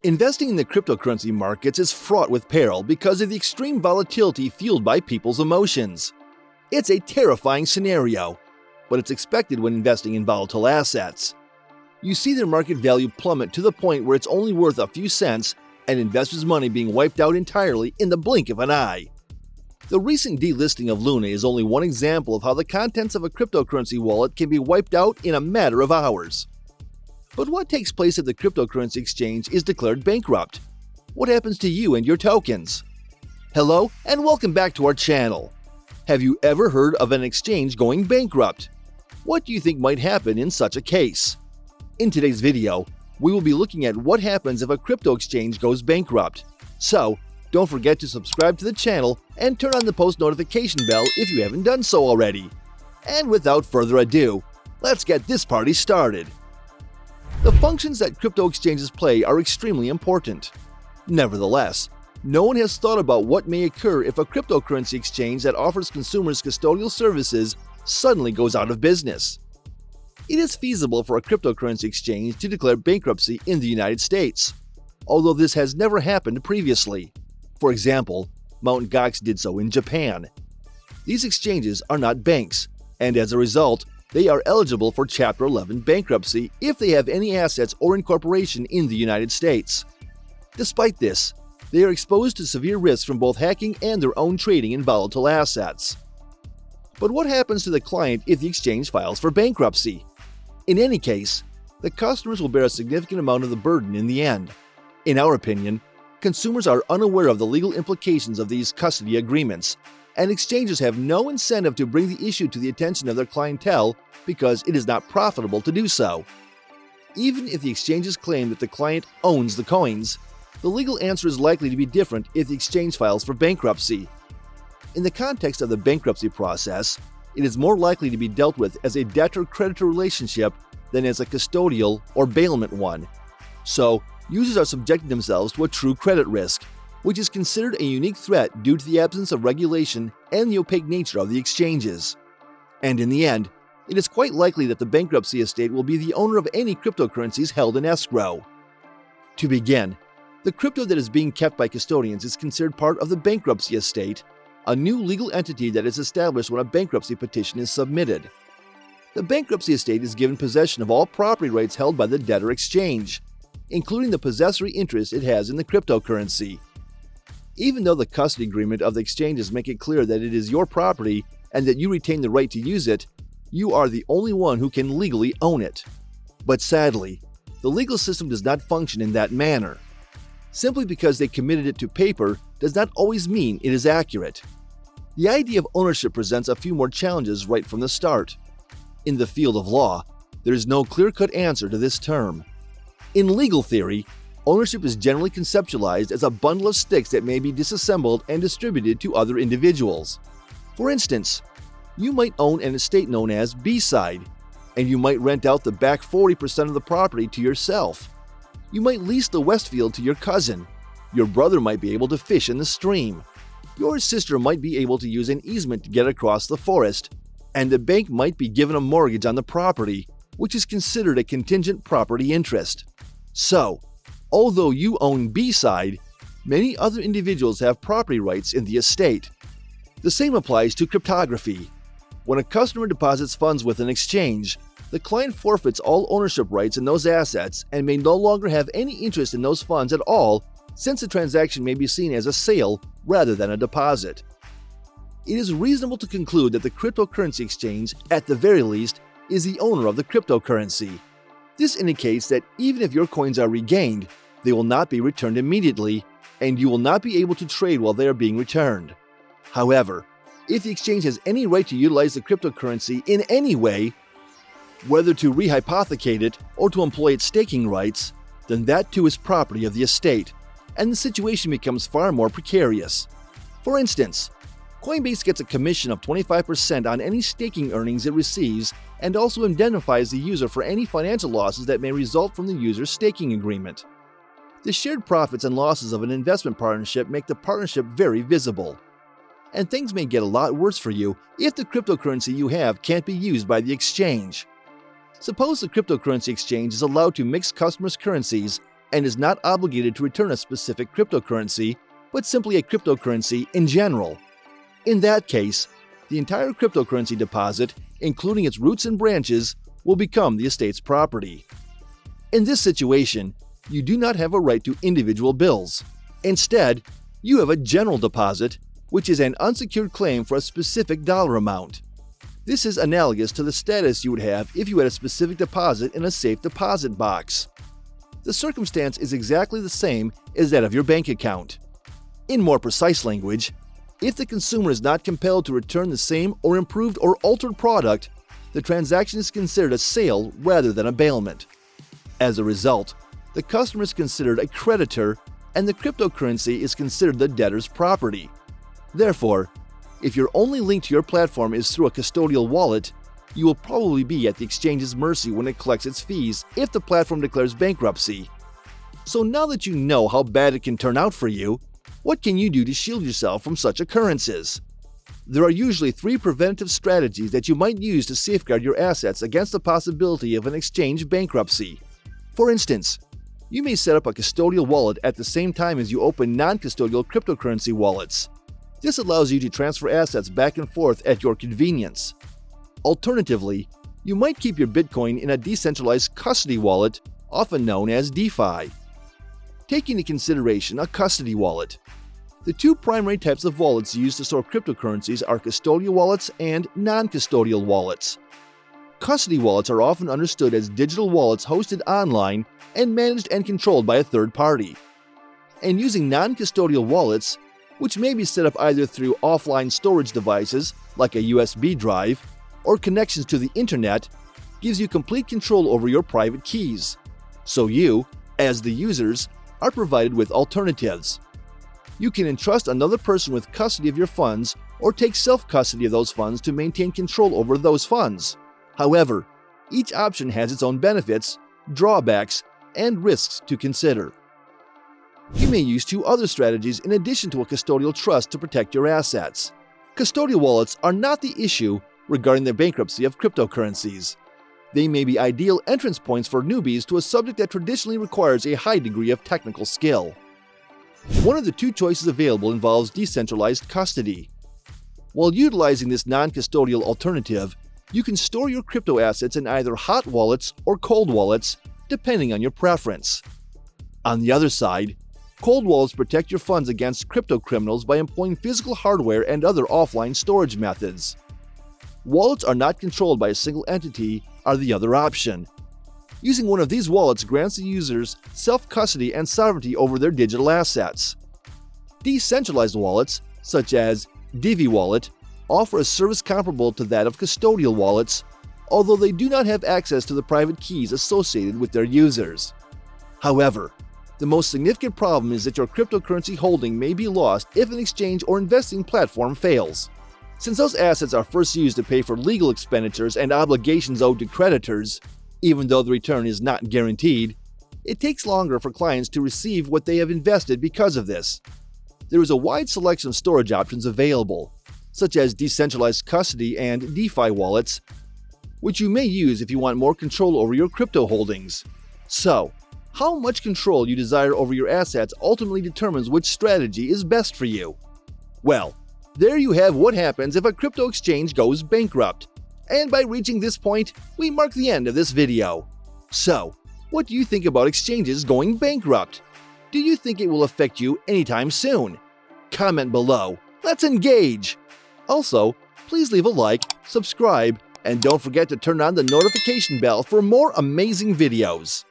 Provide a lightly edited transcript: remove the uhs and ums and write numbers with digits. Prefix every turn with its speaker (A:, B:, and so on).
A: Investing in the cryptocurrency markets is fraught with peril because of the extreme volatility fueled by people's emotions. It's a terrifying scenario, but it's expected when investing in volatile assets. You see their market value plummet to the point where it's only worth a few cents and investors' money being wiped out entirely in the blink of an eye. The recent delisting of Luna is only one example of how the contents of a cryptocurrency wallet can be wiped out in a matter of hours. But what takes place if the cryptocurrency exchange is declared bankrupt? What happens to you and your tokens? Hello, and welcome back to our channel. Have you ever heard of an exchange going bankrupt? What do you think might happen in such a case? In today's video, we will be looking at what happens if a crypto exchange goes bankrupt. So, don't forget to subscribe to the channel and turn on the post notification bell if you haven't done so already. And without further ado, let's get this party started. The functions that crypto exchanges play are extremely important. Nevertheless, no one has thought about what may occur if a cryptocurrency exchange that offers consumers custodial services suddenly goes out of business. It is feasible for a cryptocurrency exchange to declare bankruptcy in the United States, although this has never happened previously. For example, Mt. Gox did so in Japan. These exchanges are not banks, and as a result, they are eligible for Chapter 11 bankruptcy if they have any assets or incorporation in the United States. Despite this, they are exposed to severe risks from both hacking and their own trading in volatile assets. But what happens to the client if the exchange files for bankruptcy? In any case, the customers will bear a significant amount of the burden in the end. In our opinion, consumers are unaware of the legal implications of these custody agreements, and exchanges have no incentive to bring the issue to the attention of their clientele because it is not profitable to do so. Even if the exchanges claim that the client owns the coins, the legal answer is likely to be different if the exchange files for bankruptcy. In the context of the bankruptcy process, it is more likely to be dealt with as a debtor-creditor relationship than as a custodial or bailment one. So, users are subjecting themselves to a true credit risk, which is considered a unique threat due to the absence of regulation and the opaque nature of the exchanges. And in the end, it is quite likely that the bankruptcy estate will be the owner of any cryptocurrencies held in escrow. To begin, the crypto that is being kept by custodians is considered part of the bankruptcy estate, a new legal entity that is established when a bankruptcy petition is submitted. The bankruptcy estate is given possession of all property rights held by the debtor exchange, including the possessory interest it has in the cryptocurrency. Even though the custody agreement of the exchanges make it clear that it is your property and that you retain the right to use it, you are the only one who can legally own it. But sadly, the legal system does not function in that manner. Simply because they committed it to paper does not always mean it is accurate. The idea of ownership presents a few more challenges right from the start. In the field of law, there is no clear-cut answer to this term. In legal theory, ownership is generally conceptualized as a bundle of sticks that may be disassembled and distributed to other individuals. For instance, you might own an estate known as B-side, and you might rent out the back 40% of the property to yourself. You might lease the Westfield to your cousin. Your brother might be able to fish in the stream. Your sister might be able to use an easement to get across the forest, and the bank might be given a mortgage on the property, which is considered a contingent property interest. So, although you own B-side, many other individuals have property rights in the estate. The same applies to cryptography. When a customer deposits funds with an exchange, the client forfeits all ownership rights in those assets and may no longer have any interest in those funds at all, since the transaction may be seen as a sale rather than a deposit. It is reasonable to conclude that the cryptocurrency exchange, at the very least, is the owner of the cryptocurrency. This indicates that even if your coins are regained, they will not be returned immediately, and you will not be able to trade while they are being returned. However, if the exchange has any right to utilize the cryptocurrency in any way, whether to rehypothecate it or to employ its staking rights, then that too is property of the estate, and the situation becomes far more precarious. For instance, Coinbase gets a commission of 25% on any staking earnings it receives and also indemnifies the user for any financial losses that may result from the user's staking agreement. The shared profits and losses of an investment partnership make the partnership very visible. And things may get a lot worse for you if the cryptocurrency you have can't be used by the exchange. Suppose the cryptocurrency exchange is allowed to mix customers' currencies and is not obligated to return a specific cryptocurrency, but simply a cryptocurrency in general. In that case, the entire cryptocurrency deposit, including its roots and branches, will become the estate's property. In this situation, you do not have a right to individual bills. Instead, you have a general deposit, which is an unsecured claim for a specific dollar amount. This is analogous to the status you would have if you had a specific deposit in a safe deposit box. The circumstance is exactly the same as that of your bank account. In more precise language, if the consumer is not compelled to return the same or improved or altered product, the transaction is considered a sale rather than a bailment. As a result, the customer is considered a creditor and the cryptocurrency is considered the debtor's property. Therefore, if your only link to your platform is through a custodial wallet, you will probably be at the exchange's mercy when it collects its fees if the platform declares bankruptcy. So now that you know how bad it can turn out for you, what can you do to shield yourself from such occurrences? There are usually 3 preventative strategies that you might use to safeguard your assets against the possibility of an exchange bankruptcy. For instance, you may set up a custodial wallet at the same time as you open non-custodial cryptocurrency wallets. This allows you to transfer assets back and forth at your convenience. Alternatively, you might keep your Bitcoin in a decentralized custody wallet, often known as DeFi. Take into consideration a custody wallet. The 2 primary types of wallets used to store cryptocurrencies are custodial wallets and non-custodial wallets. Custody wallets are often understood as digital wallets hosted online and managed and controlled by a third party. And using non-custodial wallets, which may be set up either through offline storage devices like a USB drive or connections to the internet, gives you complete control over your private keys. So you, as the users, are provided with alternatives. You can entrust another person with custody of your funds or take self-custody of those funds to maintain control over those funds. However, each option has its own benefits, drawbacks, and risks to consider. You may use 2 other strategies in addition to a custodial trust to protect your assets. Custodial wallets are not the issue regarding the bankruptcy of cryptocurrencies. They may be ideal entrance points for newbies to a subject that traditionally requires a high degree of technical skill. One of the 2 choices available involves decentralized custody. While utilizing this non-custodial alternative, you can store your crypto assets in either hot wallets or cold wallets, depending on your preference. On the other side, cold wallets protect your funds against crypto criminals by employing physical hardware and other offline storage methods. Wallets are not controlled by a single entity are the other option. Using one of these wallets grants the users self-custody and sovereignty over their digital assets. Decentralized wallets, such as Divi Wallet, offer a service comparable to that of custodial wallets, although they do not have access to the private keys associated with their users. However, the most significant problem is that your cryptocurrency holding may be lost if an exchange or investing platform fails. Since those assets are first used to pay for legal expenditures and obligations owed to creditors, even though the return is not guaranteed, it takes longer for clients to receive what they have invested because of this. There is a wide selection of storage options available, such as decentralized custody and DeFi wallets, which you may use if you want more control over your crypto holdings. So, how much control you desire over your assets ultimately determines which strategy is best for you. Well, there you have what happens if a crypto exchange goes bankrupt. And by reaching this point, we mark the end of this video. So, what do you think about exchanges going bankrupt? Do you think it will affect you anytime soon? Comment below. Let's engage! Also, please leave a like, subscribe, and don't forget to turn on the notification bell for more amazing videos.